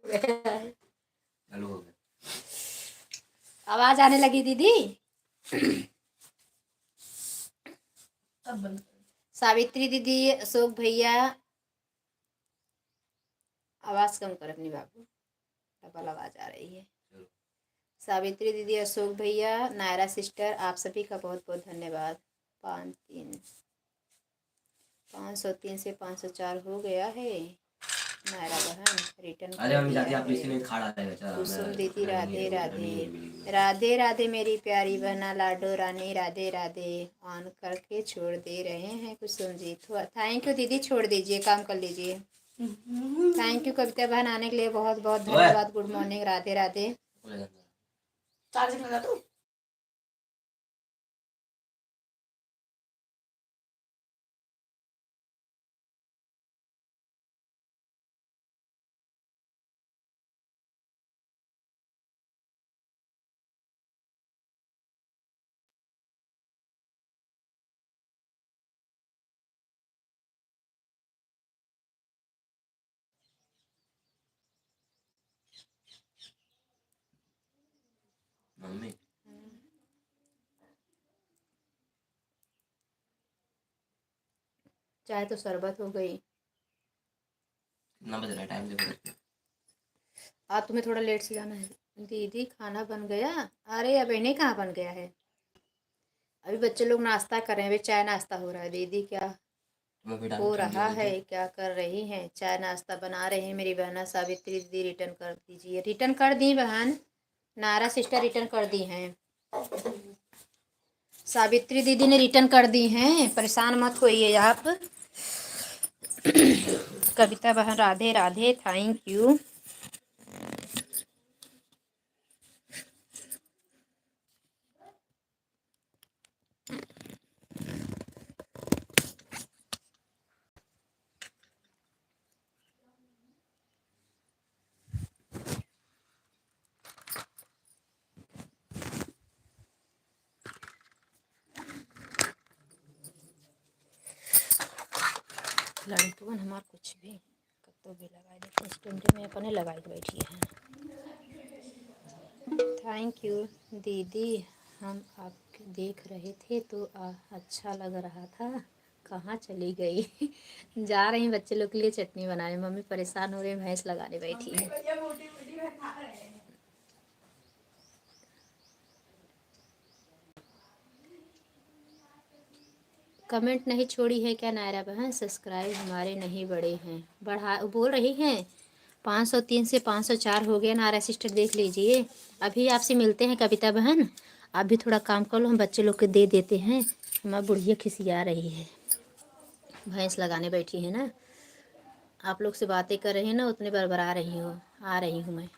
गया है। चालू हो गया। आवाज आने लगी दीदी। अब बंद कर। सावित्री दीदी, अशोक भैया, आवाज कम कर अपनी बाबू, डबल आवाज आ रही है। सावित्री दीदी, अशोक भैया, नायरा सिस्टर, आप सभी का बहुत बहुत धन्यवाद। 503 से 504 हो गया है। नायरा बहन रिटर्न अरे कर मम्मी जाती दिया आप लिस्ट है। में खाड़ा है बच्चा। कुसुम दीदी, राधे राधे। राधे राधे मेरी प्यारी बहना लाडो रानी, राधे राधे। ऑन करके छोड़ दे रहे हैं कुसुम जी। थैंक यू दीदी, छोड़ दीजिए, काम कर लीजिए। थैंक यू कविता बहन, आने के लिए बहुत बहुत धन्यवाद। Good morning, Radhe Radhe. Charging लगा दो। मम्मी चाय तो शरबत हो गई। कितना बज रहा है? टाइम देखो। आज तुम्हें थोड़ा लेट से जाना है। दीदी खाना बन गया? अरे अब इन्हें कहाँ बन गया है, अभी बच्चे लोग नाश्ता कर रहे हैं, अभी चाय नाश्ता हो रहा है। दीदी क्या हो रहा है, क्या कर रही हैं? चाय नाश्ता बना रहे हैं मेरी बहना सावित्री दीदी। रिटर्न कर दीजिए। रिटर्न कर दी बहन, नारा सिस्टर रिटर्न कर दी हैं। सावित्री दीदी ने रिटर्न कर दी हैं, परेशान मत होइए आप। कविता बहन, राधे राधे, थैंक यू। लड़कियों हमार कुछ भी कतो भी लगाए देते, स्टैंड में अपने लगाए बैठी हैं। थैंक यू दीदी, हम आपके देख रहे थे तो अच्छा लग रहा था। कहाँ चली गई? जा रही बच्चे लोग के लिए चटनी बनाने, मम्मी परेशान हो रही, भैंस लगाने बैठी है। कमेंट नहीं छोड़ी है क्या नायरा बहन? सब्सक्राइब हमारे नहीं बढ़े हैं, बढ़ा बोल रही हैं। 503 से 504 हो गया। नायरा सिस्टर देख लीजिए। अभी आपसे मिलते हैं कविता बहन, आप भी थोड़ा काम कर लो, हम बच्चे लोग को दे देते हैं। हमारी बुढ़िया खिसिया रही है, भैंस लगाने बैठी है ना। आप लोग से बातें कर रही हैं ना, उतने बरबरा रही हो। आ रही हूँ मैं।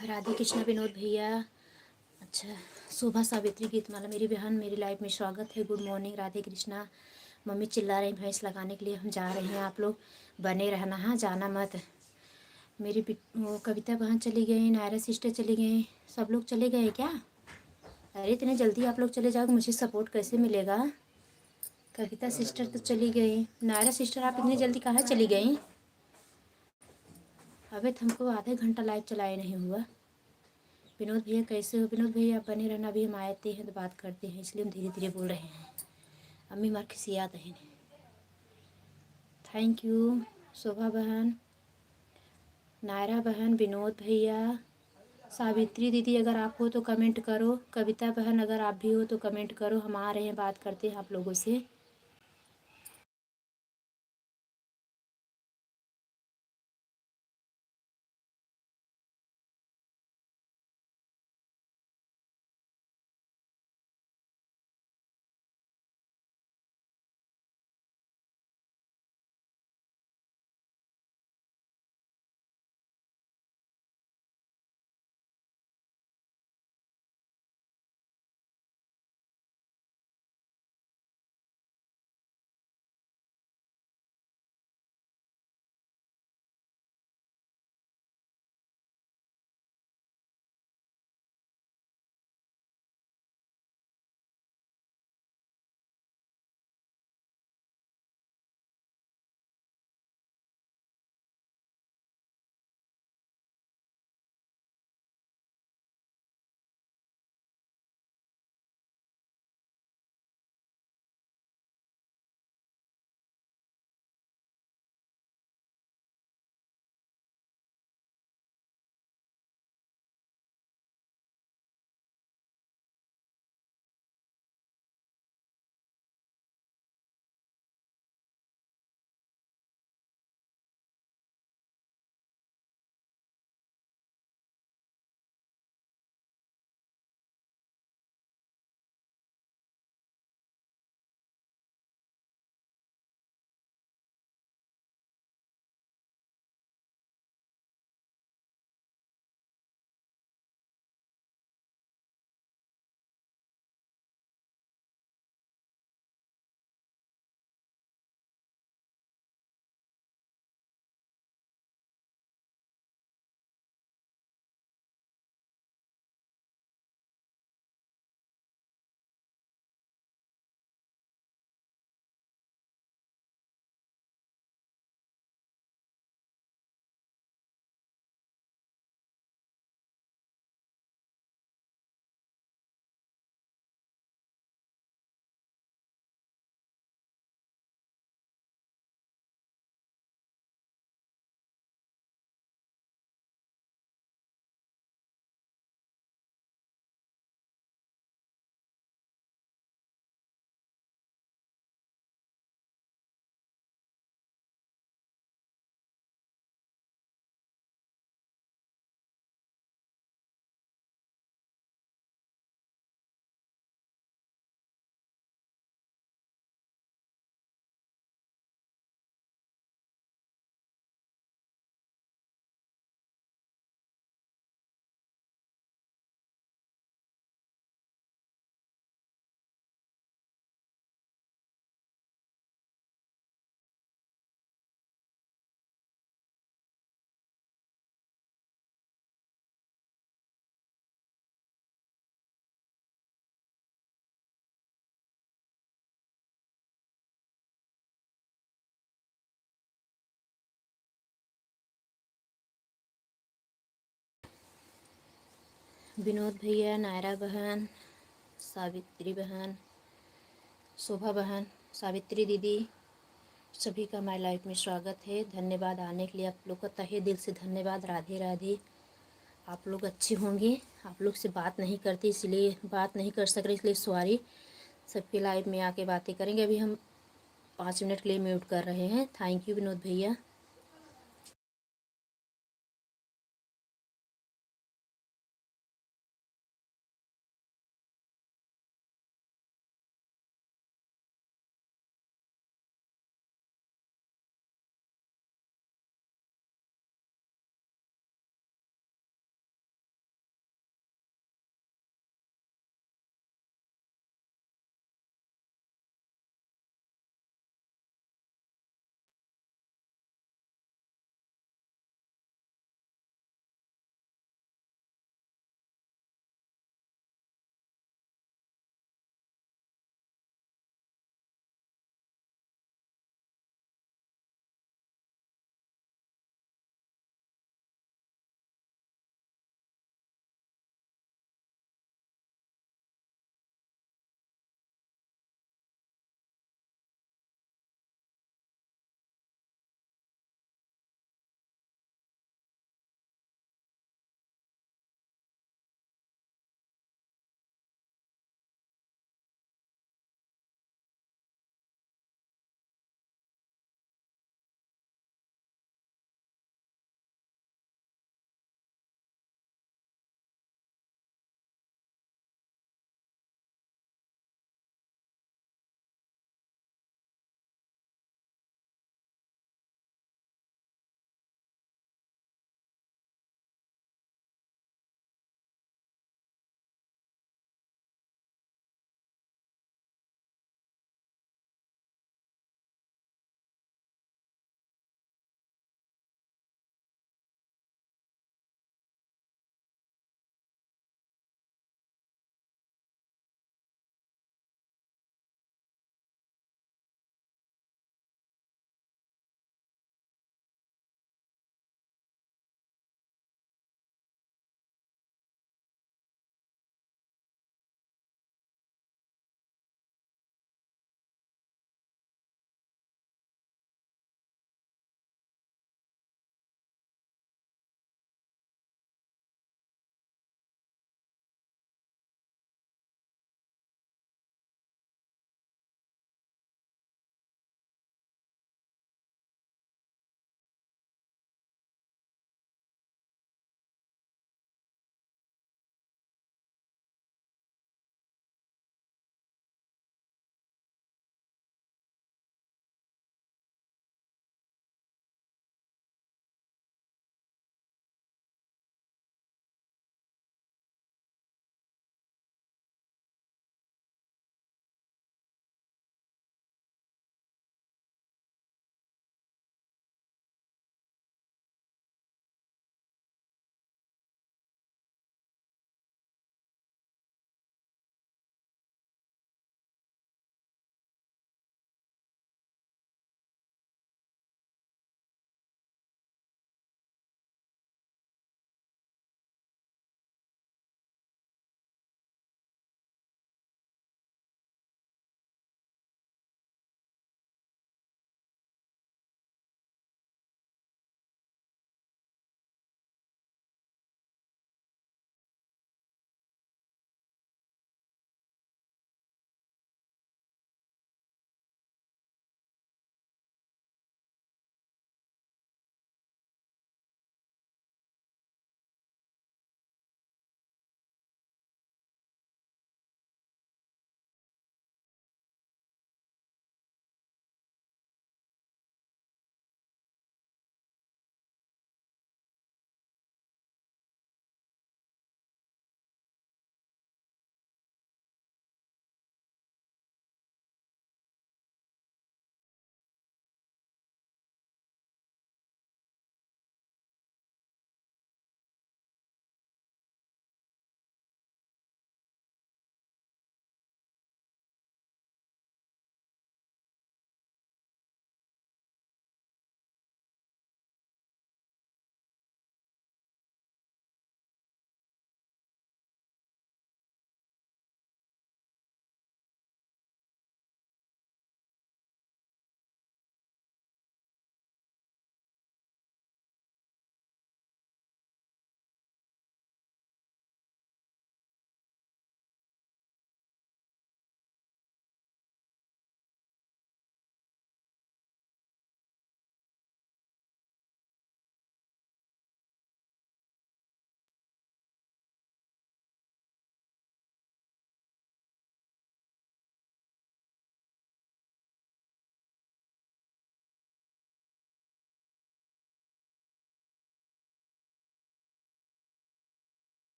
राधे कृष्णा विनोद भैया। अच्छा, शोभा सावित्री गीतमाला, मेरी बहन मेरी लाइफ में स्वागत है। Good morning Radhe Krishna. Mummy चिल्ला रही भैंस लगाने के लिए, हम जा रहे हैं, आप लोग बने रहना, हाँ जाना मत। मेरी वो कविता बहन चली गई, नायरा सिस्टर चली गई, सब लोग चले गए क्या? अरे इतने जल्दी आप लोग चले जाओगे, मुझे सपोर्ट कैसे मिलेगा? कविता सिस्टर तो चली गई, नायरा सिस्टर आप इतनी जल्दी कहाँ चली गई? अबे हमको आधे घंटा लाइव चलाए नहीं हुआ। विनोद भैया कैसे हो? विनोद भैया आप बने रहना, अभी हम आते हैं तो बात करते हैं, इसलिए हम धीरे धीरे बोल रहे हैं। अम्मी मार खिसियात है। थैंक यू शोभा बहन, नायरा बहन, विनोद भैया, सावित्री दीदी अगर आप हो तो कमेंट करो, कविता बहन अगर आप भी हो तो कमेंट करो, हम आ रहे हैं, बात करते हैं आप लोगों से। विनोद भैया, नायरा बहन, सावित्री बहन, शोभा बहन, सावित्री दीदी, सभी का माय लाइफ में स्वागत है। धन्यवाद आने के लिए, आप लोग का तहे दिल से धन्यवाद। राधे राधे। आप लोग अच्छे होंगे, आप लोग से बात नहीं करती इसलिए बात नहीं कर सक रहे, इसलिए सॉरी। सबके लाइव में आके बातें करेंगे। अभी हम 5 मिनट के लिए म्यूट कर रहे हैं। थैंक यू विनोद भैया।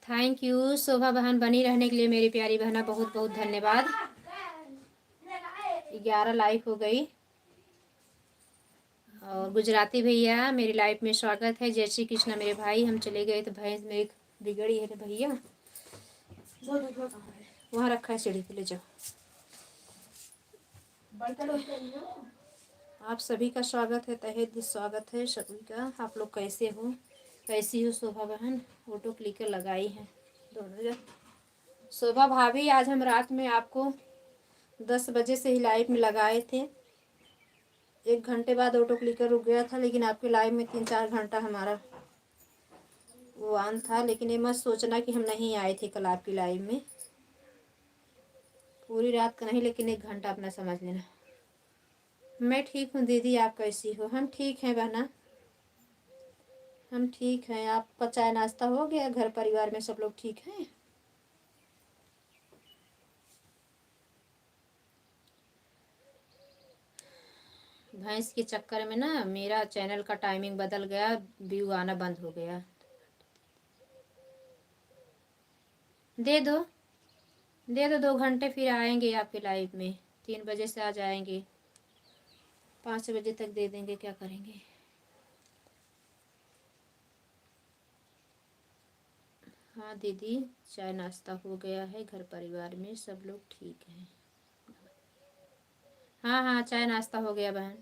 थैंक यू शोभा बहन, बनी रहने के लिए मेरी प्यारी बहना, बहुत बहुत धन्यवाद। 11 लाइक हो गई। और गुजराती भैया मेरी लाइफ में स्वागत है। जय श्री कृष्णा मेरे भाई। हम चले गए तो भैंस मेरी बिगड़ी है भैया, वो दूसरा कहाँ है? वहाँ रखा है सीढ़ी पे, ले जाओ। बर्तन वर्तन नहीं हो? आप सभी का स्वागत है, तहे दिल स्वागत है सभी का। आप लोग कैसे हो, कैसी हो शोभा बहन? फोटो क्लिकर लगाई है दोनों जन। शोभा भाभी, आज हम रात में आपको 10 बजे से ही लाइव में लगाए थे। 1 घंटे बाद ऑटो क्लिकर रुक गया था, लेकिन आपके लाइव में 3-4 घंटा हमारा वो ऑन था। लेकिन ये मत सोचना कि हम नहीं आए थे कल आपकी लाइव में, पूरी रात का नहीं, लेकिन 1 घंटा अपना समझ लेना। मैं ठीक हूँ दीदी, आप कैसी हो? हम ठीक हैं बहना, हम ठीक हैं। आपका चाय नाश्ता हो गया? घर परिवार में सब लोग ठीक हैं? भैंस के चक्कर में ना मेरा चैनल का टाइमिंग बदल गया, व्यू आना बंद हो गया। दे दो, दे दो 2 घंटे, फिर आएंगे आपके लाइव में। 3 बजे से आ जाएंगे, 5 बजे तक दे देंगे, क्या करेंगे। हाँ दीदी, चाय नाश्ता हो गया है, घर परिवार में सब लोग ठीक हैं। हाँ हाँ, चाय नाश्ता हो गया बहन,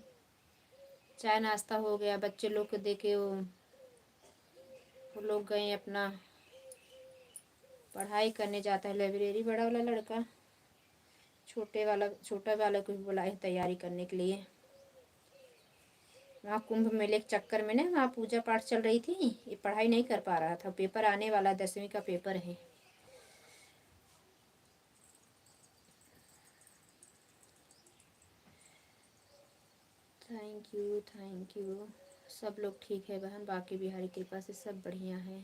चाय नाश्ता हो गया। बच्चे लोग को देके वो लोग गए अपना पढ़ाई करने, जाता है लाइब्रेरी बड़ा वाला लड़का। छोटा वाला को भी बुलाए तैयारी करने के लिए। वहाँ कुंभ मेले के चक्कर में ना, वहाँ पूजा पाठ चल रही थी, ये पढ़ाई नहीं कर पा रहा था। पेपर आने वाला, 10वीं का पेपर है। Thank you, thank you. सब लोग ठीक है बहन, बाकी बिहारी कृपा से सब बढ़िया है।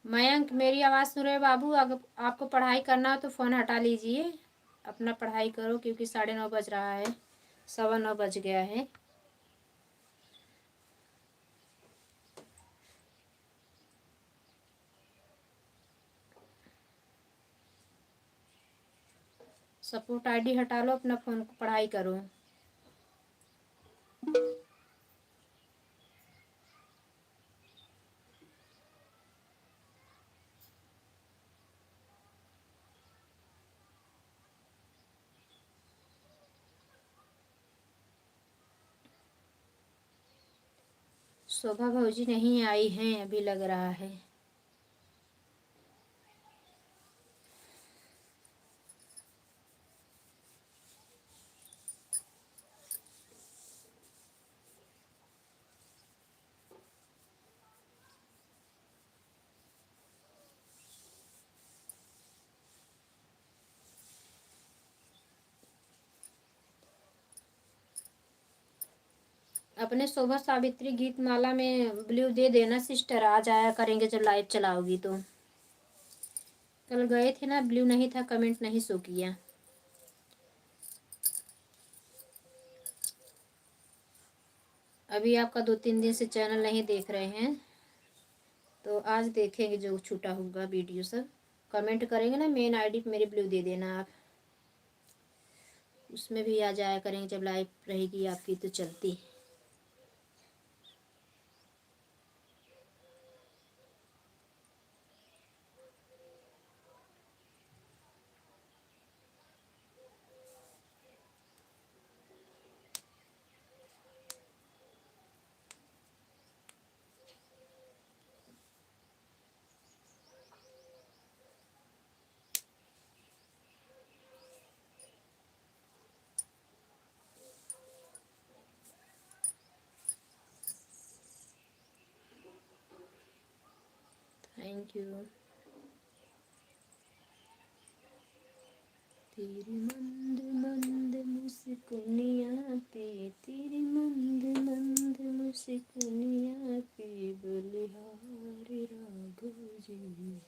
मयंक, मेरी आवाज़ सुन रहे हो बाबू? अगर आपको पढ़ाई करना हो तो फ़ोन हटा लीजिए, अपना पढ़ाई करो, क्योंकि 9:30 बज रहा है, 9:15 बज गया है। सपोर्ट आईडी हटा लो, अपना फ़ोन को पढ़ाई करो। शोभा भौजी नहीं आई हैं अभी, लग रहा है। अपने शोभा सावित्री गीत माला में ब्लू दे देना सिस्टर, आ जाया करेंगे जब लाइव चलाओगी तो। कल गए थे ना, ब्लू नहीं था, कमेंट नहीं शो किया। अभी आपका 2-3 दिन से चैनल नहीं देख रहे हैं, तो आज देखेंगे जो छूटा होगा वीडियो सब। कमेंट करेंगे ना मेन आईडी पे, मेरी ब्लू दे देना आप। उसमें भी आ जाया करेंगे, जब लाइव रहेगी आपकी तो चलती। Thank you. तेरी मंद मंद मुस्कुनिया पे, तेरी मंद मंद मुस्कुनिया पे, बलिहारी राघव जी।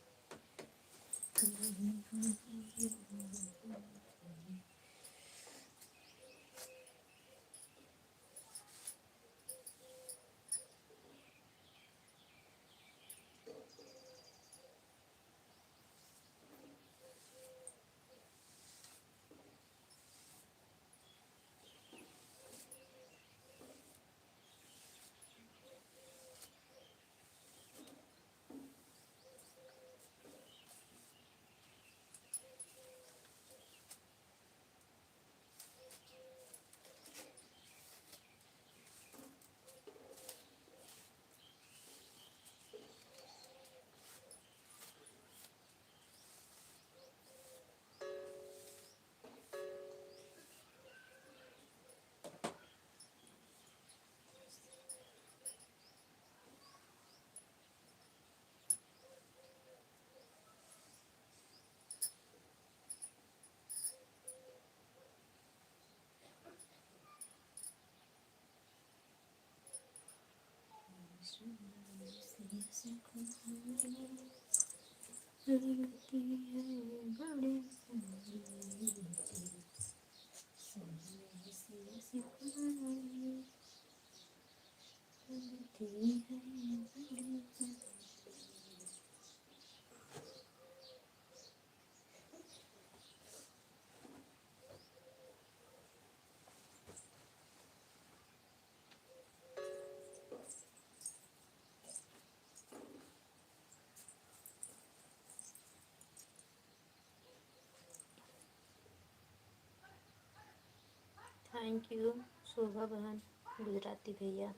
थैंक यू शोभा बहन, गुजराती भैया।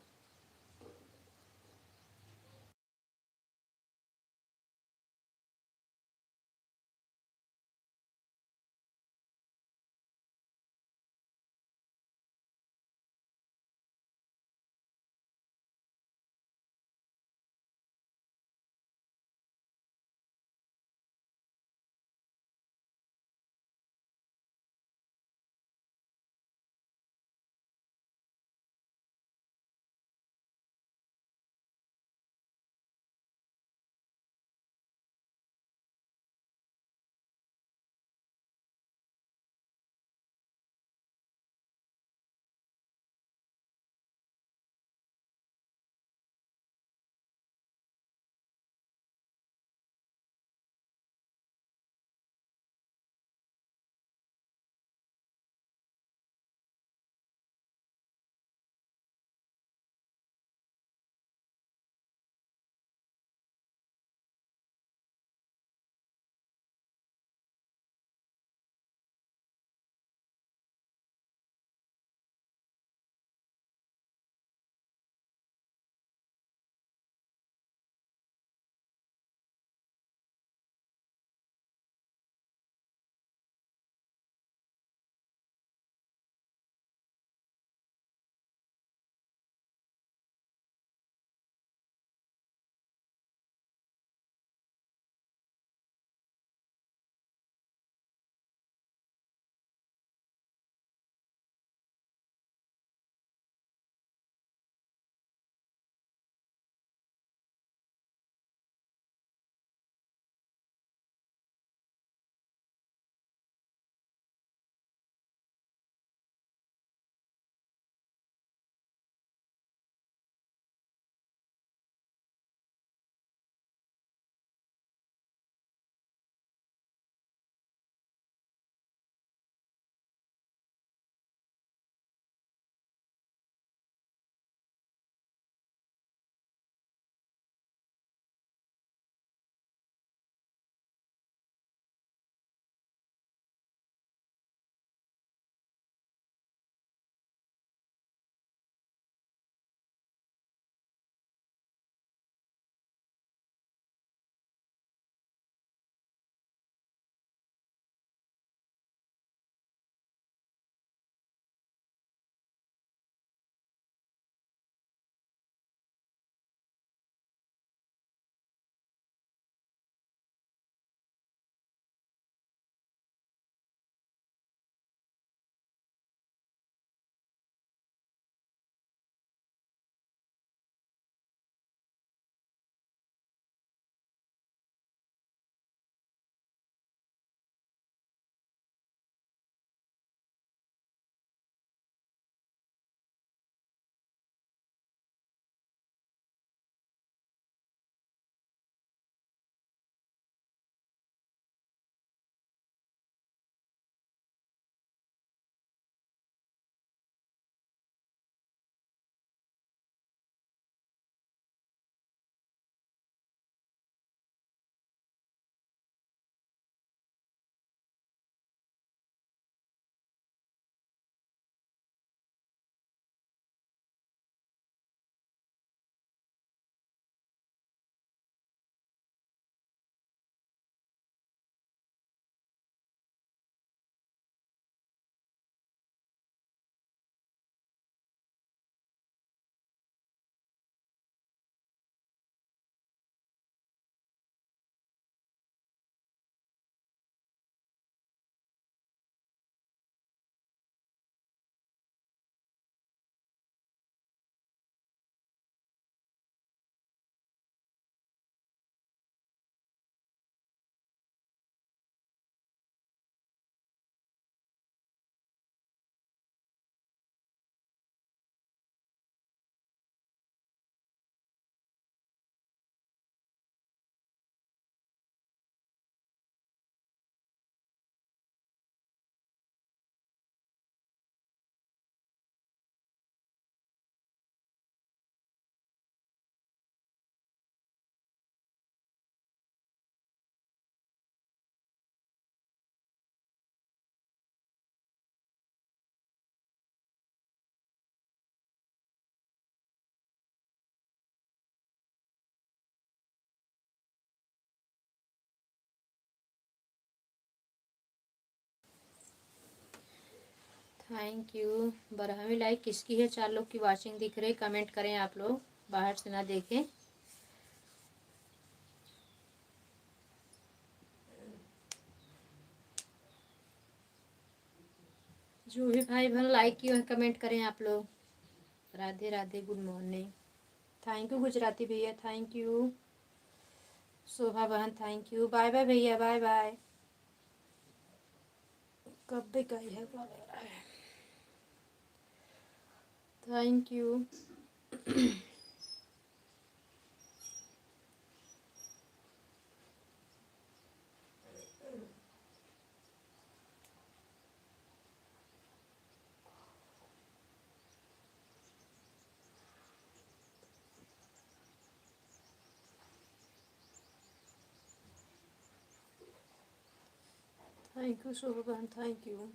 Thank you. 12वीं लाइक किसकी है? 4 लोग की वाचिंग दिख रही, कमेंट करें आप लोग, बाहर से ना देखें। जो भी भाई बहन लाइक किए हैं कमेंट करें आप लोग। Radhe Radhe, good morning. Thank you Gujarati भैया, थैंक यू। शोभा बहन थैंक यू। बाय बाय भैया, बाय बाय। कब भी गई है, क्या लग रहा है। Thank you. थैंक यू शोभा बहन, थैंक यू।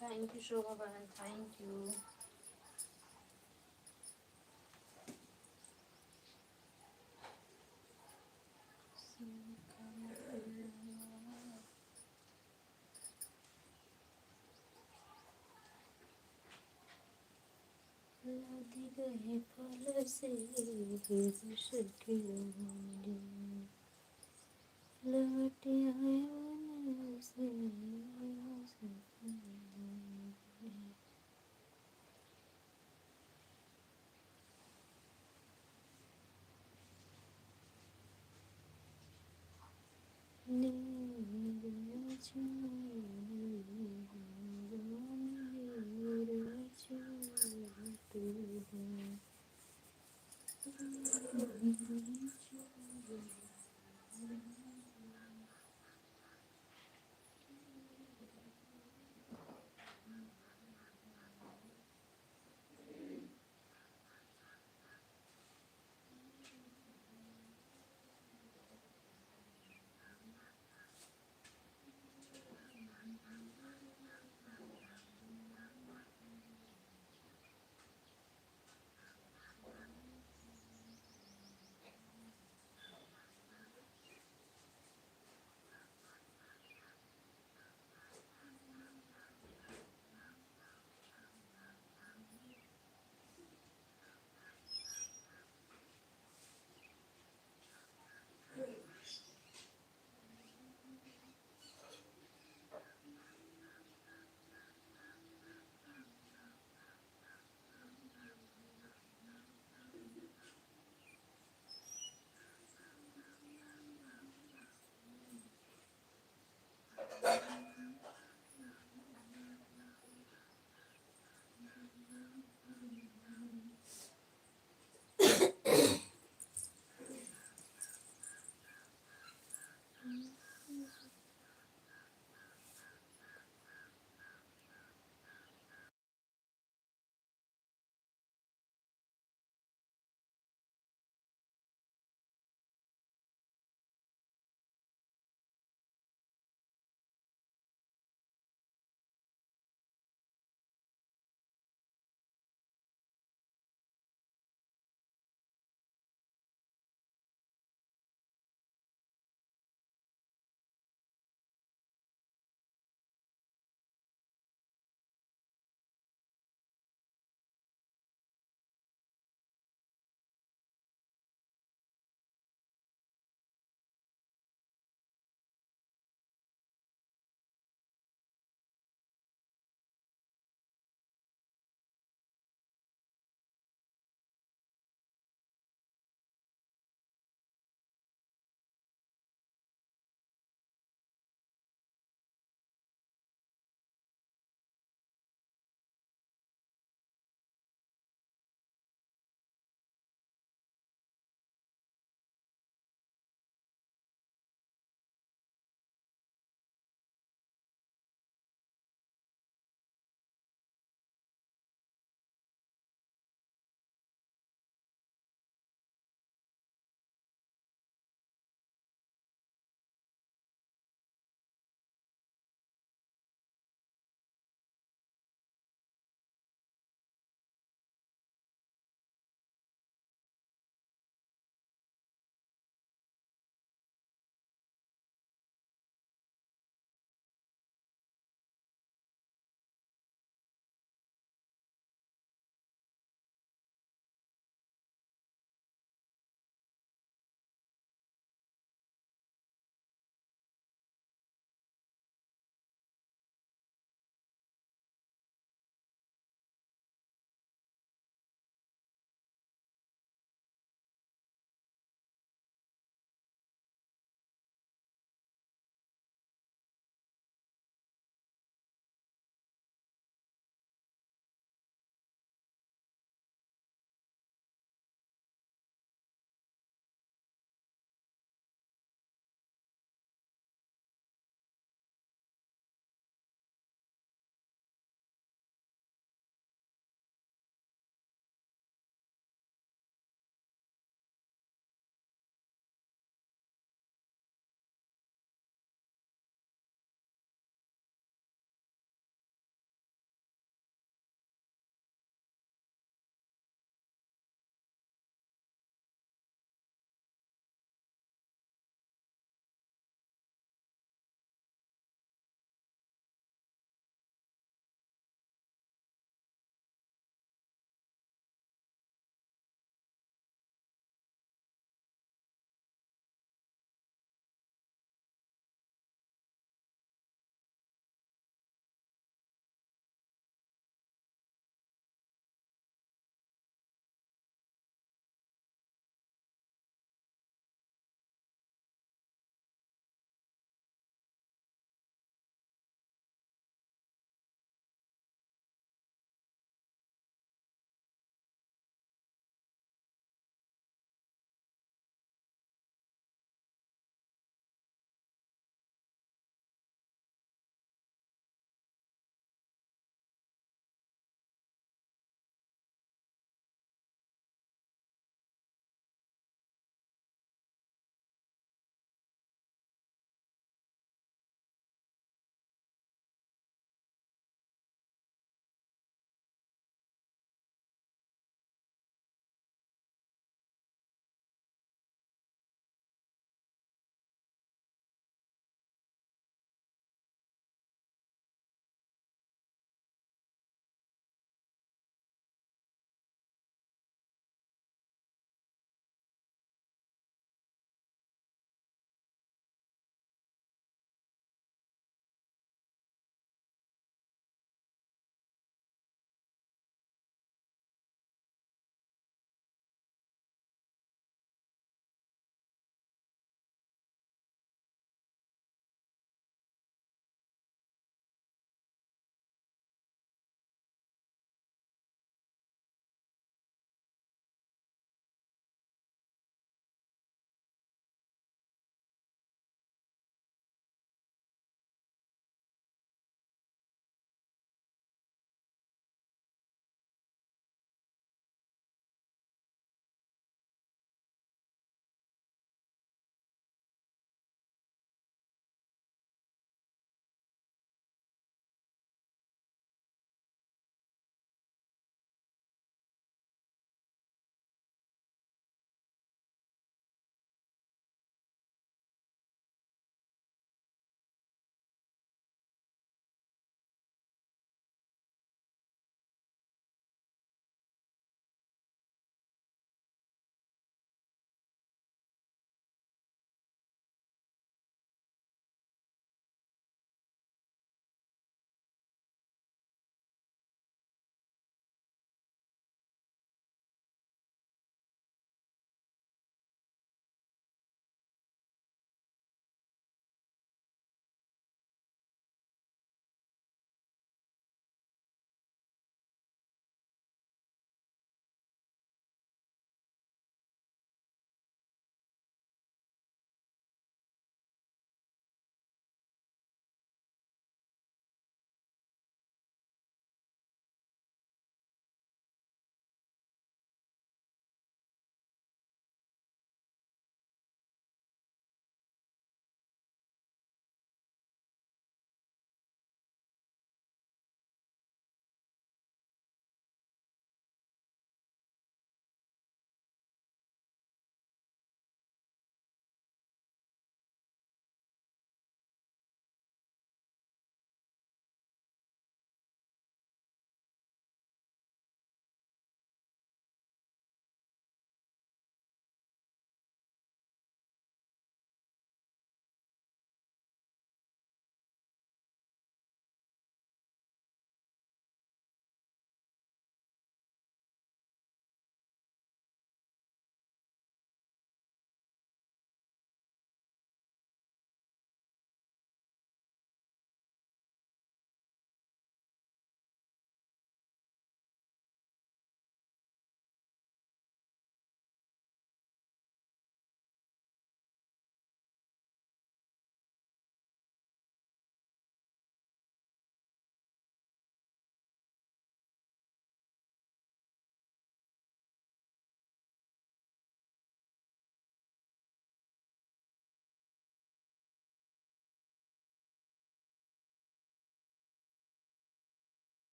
थैंक यू शोभा बहन, थैंक यू। लादी गए फल से मुश्किल वाली, लौट आए मन से।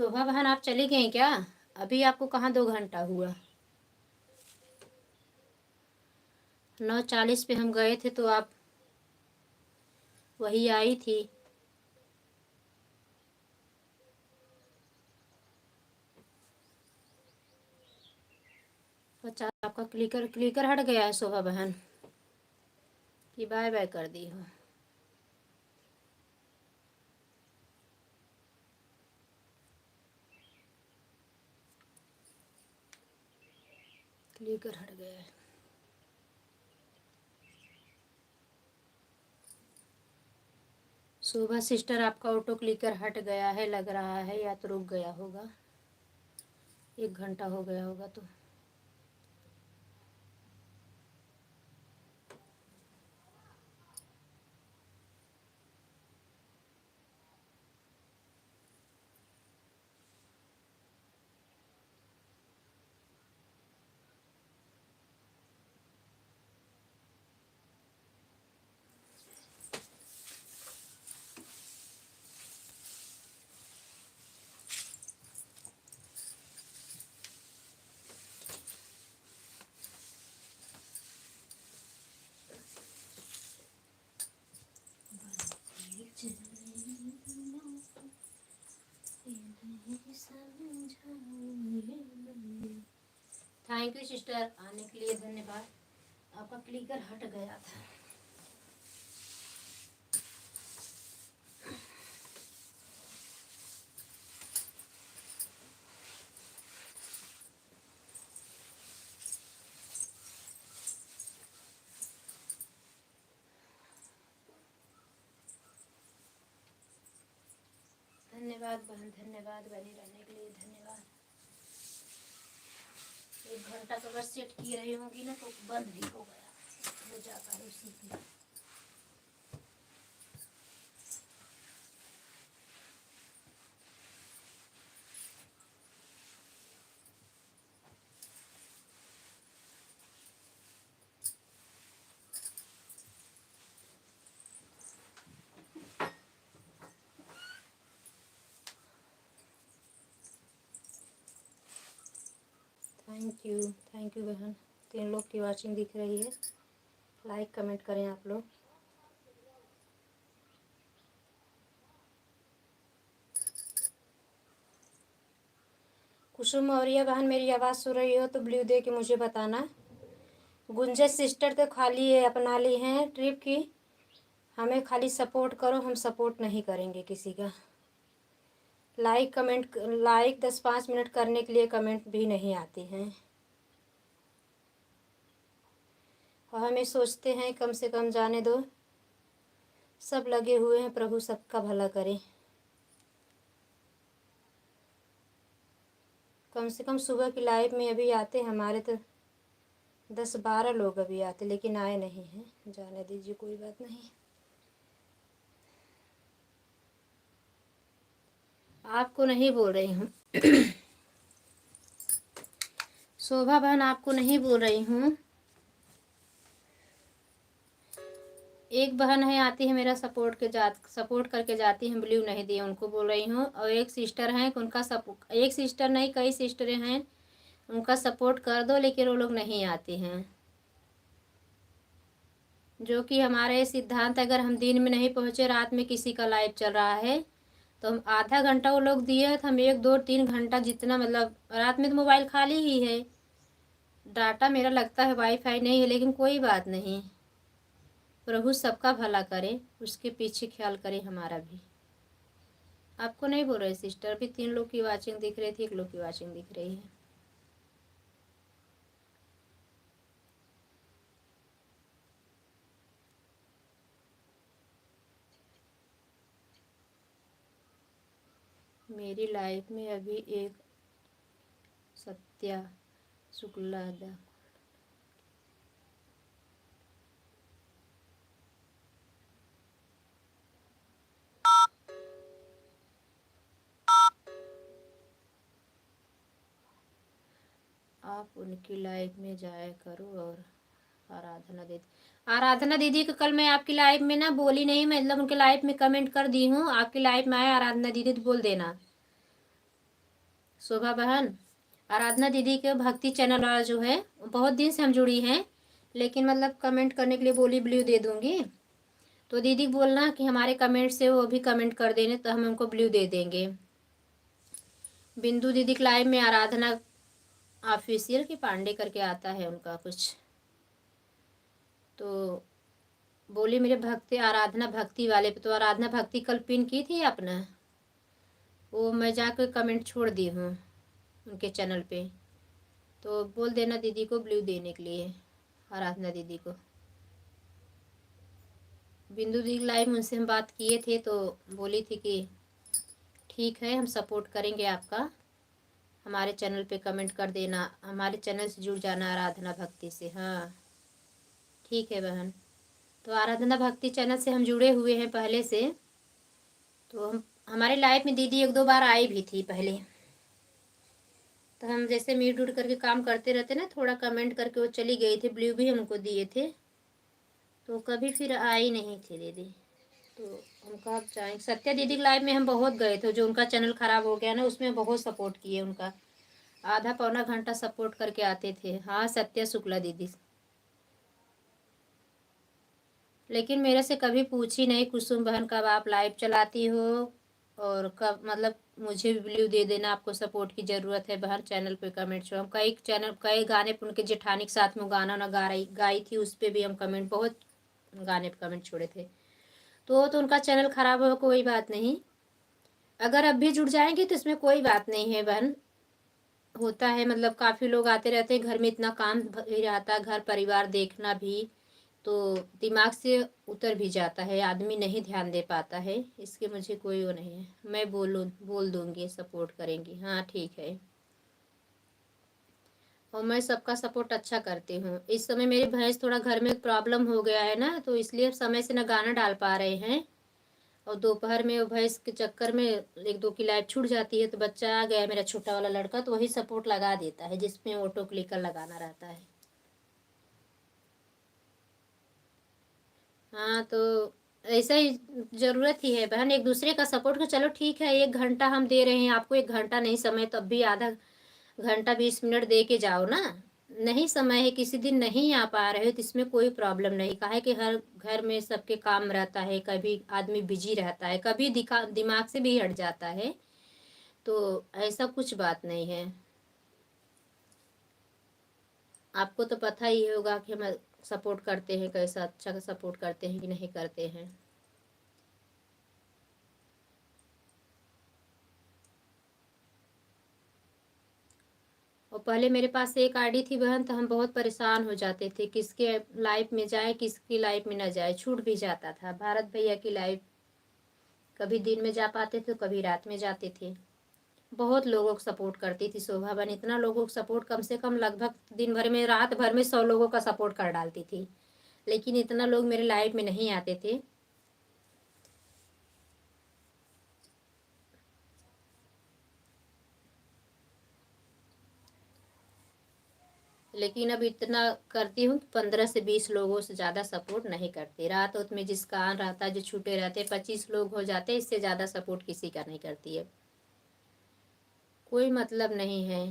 शोभा बहन आप चली गई क्या? अभी आपको कहाँ 2 घंटा हुआ? 9:40 पे हम गए थे तो आप वही आई थी। अच्छा आपका क्लिकर क्लिकर हट गया है शोभा बहन कि बाय बाय कर दी हो? क्लिकर हट गया है। शोभा सिस्टर आपका ऑटो क्लिकर हट गया है लग रहा है, या तो रुक गया होगा, 1 घंटा हो गया होगा तो। थैंक यू सिस्टर, आने के लिए धन्यवाद। आपका क्लिकर हट गया था। धन्यवाद बहन, धन्यवाद, बने रहने के लिए धन्यवाद। 1 घंटा तो बस सेट की रही होंगी ना तो बंद भी हो गया, हो जाता है उसी में। थैंक यू बहन। 3 लोग की वाचिंग दिख रही है, लाइक कमेंट करें आप लोग। कुसुम मौर्य बहन मेरी आवाज़ सुन रही हो तो ब्लू दे के मुझे बताना। गुंजस सिस्टर तो खाली है अपना ली हैं ट्रिप की, हमें खाली सपोर्ट करो, हम सपोर्ट नहीं करेंगे किसी का। लाइक कमेंट, लाइक 10-5 मिनट करने के लिए कमेंट भी नहीं आती हैं, और हमें सोचते हैं कम से कम जाने दो, सब लगे हुए हैं, प्रभु सबका भला करे। कम से कम सुबह की लाइव में अभी आते हमारे तो 10-12 लोग अभी आते, लेकिन आए नहीं हैं, जाने दीजिए कोई बात नहीं। आपको नहीं बोल रही हूँ शोभा बहन, आपको नहीं बोल रही हूँ। एक बहन है आती है मेरा सपोर्ट करके जाती है, ब्लू नहीं दिए उनको बोल रही हूँ। और एक सिस्टर हैं उनका सपोर्ट, एक सिस्टर नहीं कई सिस्टरें हैं, उनका सपोर्ट कर दो, लेकिन वो लोग नहीं आती हैं। जो कि हमारे सिद्धांत, अगर हम दिन में नहीं पहुँचे, रात में किसी का लाइव चल रहा है तो हम आधा घंटा, वो लोग दिए हैं तो हम 1-2-3 घंटा जितना, मतलब रात में तो मोबाइल खाली ही है, डाटा मेरा लगता है वाईफाई नहीं है, लेकिन कोई बात नहीं, प्रभु सबका भला करे, उसके पीछे ख्याल करे हमारा भी। आपको नहीं बोल रहे सिस्टर, अभी 3 लोग की वाचिंग दिख रही थी, 1 लोग की वाचिंग दिख रही है। मेरी लाइफ में अभी एक सत्या शुक्ला दा आप उनकी लाइफ में जाया करो। और आराधना दीदी को कल मैं आपकी लाइव में ना बोली नहीं, मतलब उनके लाइव में कमेंट कर दी हूँ, आपकी लाइव में आए आराधना दीदी तो बोल देना। शोभा बहन, आराधना दीदी के भक्ति चैनल वाला जो है, बहुत दिन से हम जुड़ी हैं, लेकिन मतलब कमेंट करने के लिए बोली ब्लू दे दूंगी, तो दीदी बोलना कि हमारे कमेंट से वो भी कमेंट कर देने तो हम उनको ब्लू दे देंगे। बिंदु दीदी के लाइव में आराधना ऑफिशियल की पांडे करके आता है उनका कुछ, तो बोली मेरे भक्ति आराधना भक्ति वाले पे, तो आराधना भक्ति कल पिन की थी अपना, वो मैं जाकर कमेंट छोड़ दी हूँ उनके चैनल पे, तो बोल देना दीदी को ब्लू देने के लिए, आराधना दीदी को। बिंदु दीदी लाइव उनसे हम बात किए थे तो बोली थी कि ठीक है हम सपोर्ट करेंगे आपका, हमारे चैनल पे कमेंट कर देना, हमारे चैनल से जुड़ जाना आराधना भक्ति से। हाँ ठीक है बहन, तो आराधना भक्ति चैनल से हम जुड़े हुए हैं पहले से, तो हम हमारे लाइफ में दीदी एक दो बार आई भी थी पहले, तो हम जैसे मीट उट करके काम करते रहते ना, थोड़ा कमेंट करके वो चली गई थी, ब्लू भी हमको दिए थे, तो कभी फिर आई नहीं थी दीदी, तो हम कब जाएँ। सत्या दीदी के लाइव में हम बहुत गए थे, जो उनका चैनल ख़राब हो गया ना, उसमें बहुत सपोर्ट किए उनका, आधा पौना घंटा सपोर्ट करके आते थे। हाँ सत्या शुक्ला दीदी, लेकिन मेरे से कभी पूछी नहीं कुसुम बहन कब आप लाइव चलाती हो, और कब मतलब मुझे भी ब्लू दे देना, आपको सपोर्ट की ज़रूरत है बहन, चैनल पे कमेंट छो। हम कई गाने पे उनके जेठानी के साथ में गाना ना गाई थी, उस पर भी हम कमेंट, बहुत गाने पे कमेंट छोड़े थे, तो उनका चैनल ख़राब हो कोई बात नहीं, अगर अब भी जुड़ जाएंगे तो इसमें कोई बात नहीं है बहन, होता है मतलब काफ़ी लोग आते रहते हैं, घर में इतना काम भी रहता है, घर परिवार देखना भी, तो दिमाग से उतर भी जाता है, आदमी नहीं ध्यान दे पाता है, इसके मुझे कोई वो नहीं है, मैं बोल दूंगी सपोर्ट करेंगी। हाँ ठीक है, और मैं सबका सपोर्ट अच्छा करती हूँ। इस समय मेरी भैंस थोड़ा घर में प्रॉब्लम हो गया है ना, तो इसलिए समय से ना गाना डाल पा रहे हैं, और दोपहर में वो भैंस के चक्कर में एक दो की लाइट छूट जाती है, तो बच्चा आ गया है मेरा छोटा वाला लड़का, तो वही सपोर्ट लगा देता है, जिसमें ऑटो क्लिकर लगाना रहता है। हाँ तो ऐसा ही ज़रूरत ही है बहन, एक दूसरे का सपोर्ट का। चलो ठीक है, 1 घंटा हम दे रहे हैं आपको, 1 घंटा नहीं समय, तब भी आधा घंटा 20 मिनट दे के जाओ ना, नहीं समय है किसी दिन नहीं आ पा रहे हो तो इसमें कोई प्रॉब्लम नहीं, काहे कि हर घर में सबके काम रहता है, कभी आदमी बिजी रहता है, कभी दिमाग से भी हट जाता है, तो ऐसा कुछ बात नहीं है। आपको तो पता ही होगा कि हम सपोर्ट करते हैं कैसा, अच्छा सपोर्ट करते हैं कि नहीं करते हैं। और पहले मेरे पास एक आईडी थी बहन, तो हम बहुत परेशान हो जाते थे, किसके लाइफ में जाए किसकी लाइफ में न जाए, छूट भी जाता था। भारत भैया की लाइफ कभी दिन में जा पाते थे, कभी रात में जाते थे, बहुत लोगों को सपोर्ट करती थी शोभा बहन, इतना लोगों को सपोर्ट, कम से कम लगभग दिन भर में रात भर में 100 लोगों का सपोर्ट कर डालती थी, लेकिन इतना लोग मेरे लाइफ में नहीं आते थे। लेकिन अब इतना करती हूँ, 15 से 20 लोगों से ज़्यादा सपोर्ट नहीं करती, रात उत में जिसका आन रहता है, जो छूटे रहते 25 लोग हो जाते, इससे ज़्यादा सपोर्ट किसी का नहीं करती है, कोई मतलब नहीं है।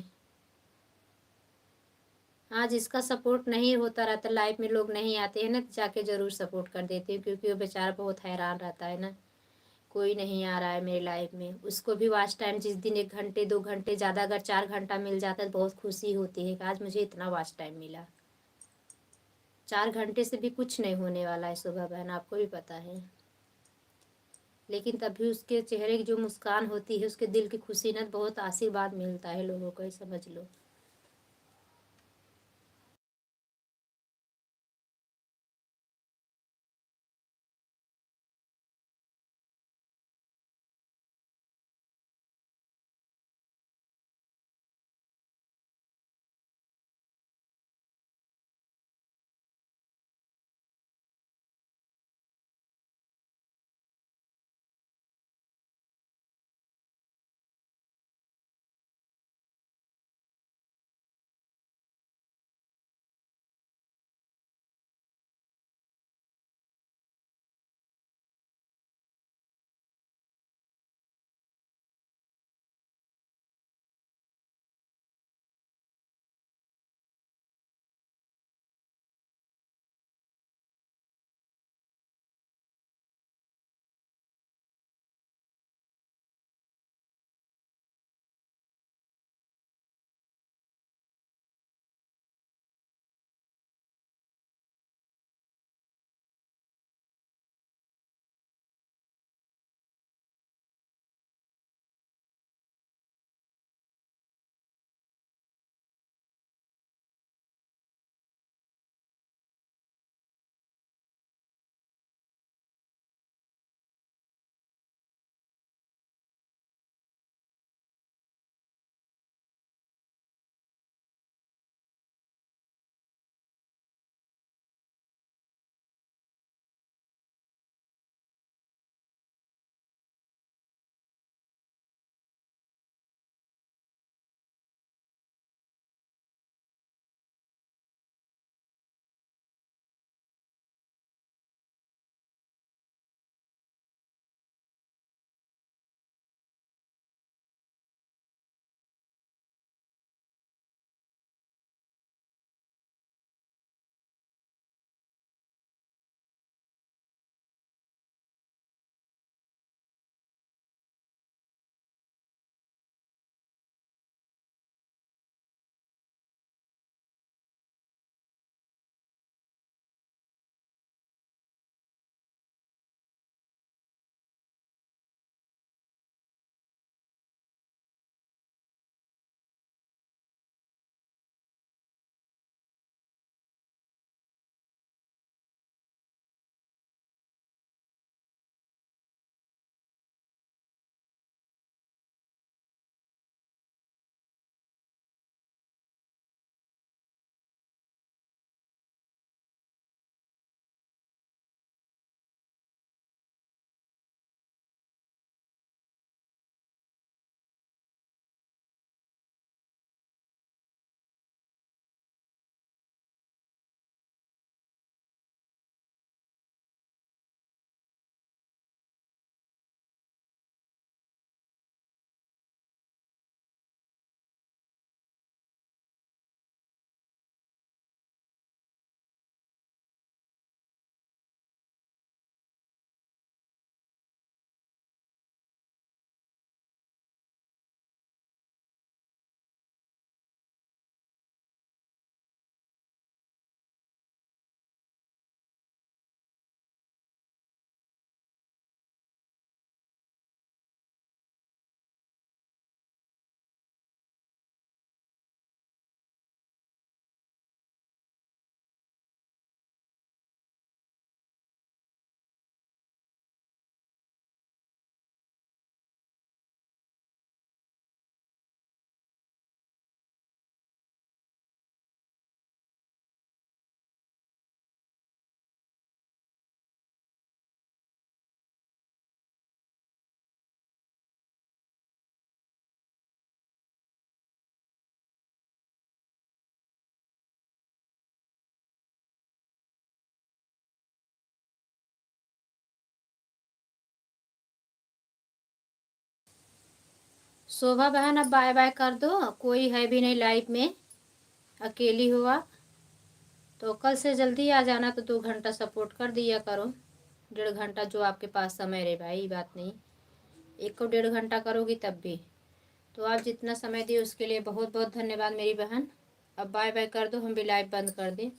हाँ जिसका सपोर्ट नहीं होता रहता लाइफ में, लोग नहीं आते हैं ना, तो जाके ज़रूर सपोर्ट कर देती हूँ, क्योंकि वो बेचारा बहुत हैरान रहता है ना, कोई नहीं आ रहा है मेरी लाइफ में, उसको भी वॉच टाइम जिस दिन 1 घंटे 2 घंटे, ज़्यादा अगर 4 घंटा मिल जाता है तो बहुत खुशी होती है कि आज मुझे इतना वॉच टाइम मिला। 4 घंटे से भी कुछ नहीं होने वाला है सुबह बहन, आपको भी पता है, लेकिन तब भी उसके चेहरे की जो मुस्कान होती है, उसके दिल की खुशी ना, बहुत आशीर्वाद मिलता है लोगों को, ये समझ लो। शोभा बहन अब बाय बाय कर दो, कोई है भी नहीं लाइव में, अकेली हो आप। तो कल से जल्दी आ जाना, तो 2 घंटा सपोर्ट कर दिया करो। 1.5 घंटा जो आपके पास समय रहे भाई, बात नहीं। 1 को 1.5 घंटा करोगी तब भी। तो आप जितना समय दिए उसके लिए बहुत बहुत धन्यवाद मेरी बहन। अब बाय बाय कर दो, हम भी लाइव बंद कर दें।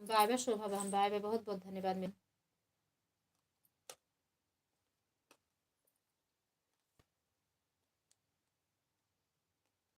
बाय बाय शोभा बहन, बाय बाय, बहुत बहुत धन्यवाद।